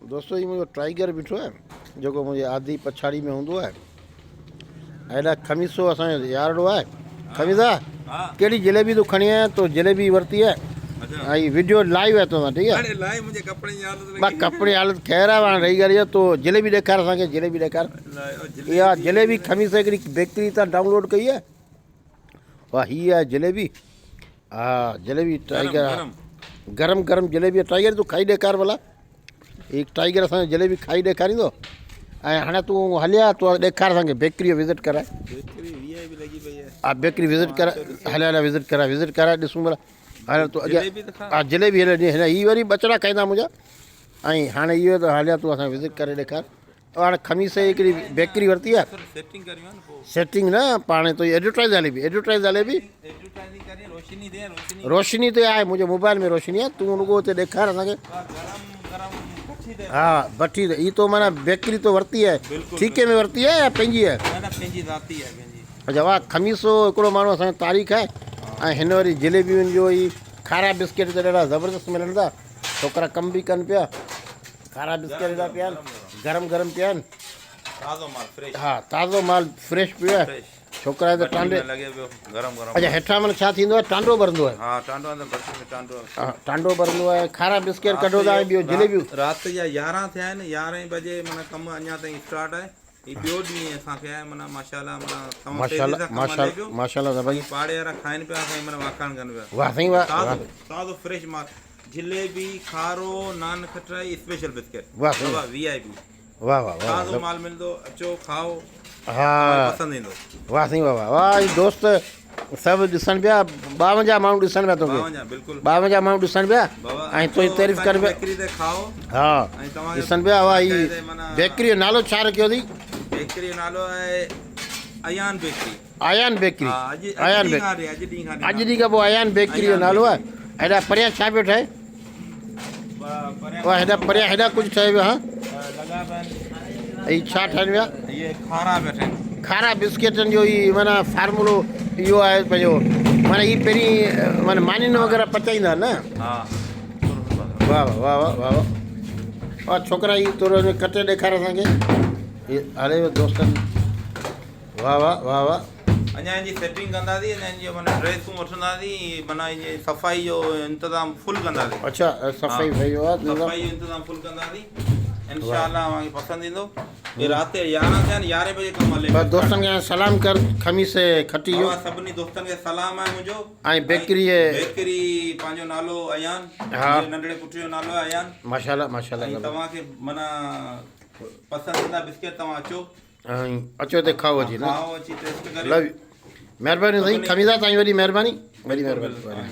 दोस्तों ये मुझे टाइगर बीठो है जो मुझे आधी पछाड़ी में होंदो है। एडा खमीसो असांजो यारड़ो है। खमीसा केड़ी जलेबी तू खणी है तो जलेबी वरती है। अच्छा आई वीडियो लाइव है तो ठीक है। अरे लाइव मुझे कपड़े याद बा कपड़े हालत खैर है रही गई है तो जलेबी ॾेखार असांखे जलेबी ॾेखार। इहा जलेबी खमीस हिकिड़ी बेकरी तां डाउनलोड कई है। वाह ही है जलेबी। हाँ जलेबी टाइगर गरम गरम जलेबी टाइगर तू खाई ॾेखार भला। एक टाइगर असांखे जलेबी खाई ॾेखारींदो ऐं हाणे तूं हलिया तूं ॾेखार असांखे बेकरी विज़िट कराए। हा बेकरी विज़िट कराए हलिया हलिया विज़िट कराए ॾिसूं भला। हाणे तूं अॻियां हा जलेबी हले हिन हीअ वरी बचड़ा खाईंदा मुंहिंजा ऐं हाणे इहो त हलिया तूं असांखे विज़िट करे ॾेखार। हाणे खमीस जी हिकिड़ी बेकरी वरिती आहे। सेटिंग न पाण तो एडवर्टाइज़ हले बि रोशनी ते आहे मुंहिंजे मोबाइल में रोशनी आहे। तूं रुॻो हुते ॾेखार असांखे। हाँ भट्टी ये तो माना बेकरी तो वरती है ठीके में वरती है या पंहिंजी है? अच्छा वाह खमीसो हिकिड़ो माण्हू असांजो तारीख़ है ऐं हिन वरी जलेबियुनि जो ई खारा बिस्किट त ॾाढा ज़बरदस्त मिलनि था। छोकिरा कम भी कनि पिया। खारा बिस्किट एॾा पिया आहिनि गरम गरम पिया आहिनि। हाँ ताज़ो माल फ्रेश पियो आहे। छोकिरा त टांडे अच्छा हेठां माना छा थींदो आहे टांडो भरंदो आहे। टांडो भरंदो आहे खारा बिस्किट कढो था ऐं ॿियो जलेबियूं। राति जा 11 थिया आहिनि 11 बजे माना कमु अञा ताईं स्टार्ट आहे। हीअ ॿियो ॾींहुं असांखे आहे माना माशाल्लाह माशाल्लाह भाई पाड़े वारा खाइनि पिया साईं माना वाखाण कनि पिया। वाह साईं वाह ताज़ो फ्रेश माल जलेबी खारो नान खटाई स्पेशल बिस्किट वाह VIP वाह वाह ताज़ो माल मिलंदो अचो खाओ हाँ पसंदि ईंदो। वाह साईं वाह वाह वाह दोस्त सभु ॾिसनि पिया 52 माण्हू ॾिसनि पिया तोखे 52 माण्हू ॾिसनि पिया ऐं तुंहिंजी तारीफ़ कर पिया। बेकरी ते खाओ हा ॾिसनि पिया वाह ही बेकरी जो नालो छा रखियो अथई? बेकरी जो नालो आहे अयान बेकरी। आयान बेकरी अॼु ॾींहुं खां पोइ आयान बेकरी जो नालो आहे। हेॾा परियां छा पियो ठहे? वाह हेॾा परियां हेॾा कुझु ठहे पियो। हा हीअ छा ठहनि पिया? इहे खारा पिया ठहनि खारा बिस्किटनि जो ई माना फार्मूलो इहो आहे पंहिंजो माना हीअ पहिरीं माना मानिन वग़ैरह पचाईंदा न। वाह वाह वाह वाह वाह वाह छोकिरा हीअ थोरो कटे ॾेखार असांखे। हले दोस्तनि वाह वाह वाह वाह अञा हिनजी सेटिंग कंदासीं अञा हिनजी माना ड्रेसूं वठंदासीं माना हिनजी सफ़ाई जो इंतज़ाम फुल कंदासीं। अच्छा सफ़ाई भई आहे सफ़ाई जो इंतज़ाम फुल कंदासीं इंशाअल्लाह तव्हांखे पसंदि ईंदो। ये राति 11 थिया आहिनि 11 बजे कमु हले। बस दोस्तनि खे सलाम कर खमीस खटी जो सभिनी दोस्तनि खे सलाम आहे मुंहिंजो ऐं बेकरी पंहिंजो नालो अयान नंढड़े पुट जो नालो आहे अयान माशाल्लाह तव्हांखे माना पसंदि ईंदा बिस्किट तव्हां अचो ऐं अचो हिते खाओ अची न अची टेस्ट करे। महिरबानी साईं खमीसा ताईं वॾी महिरबानी।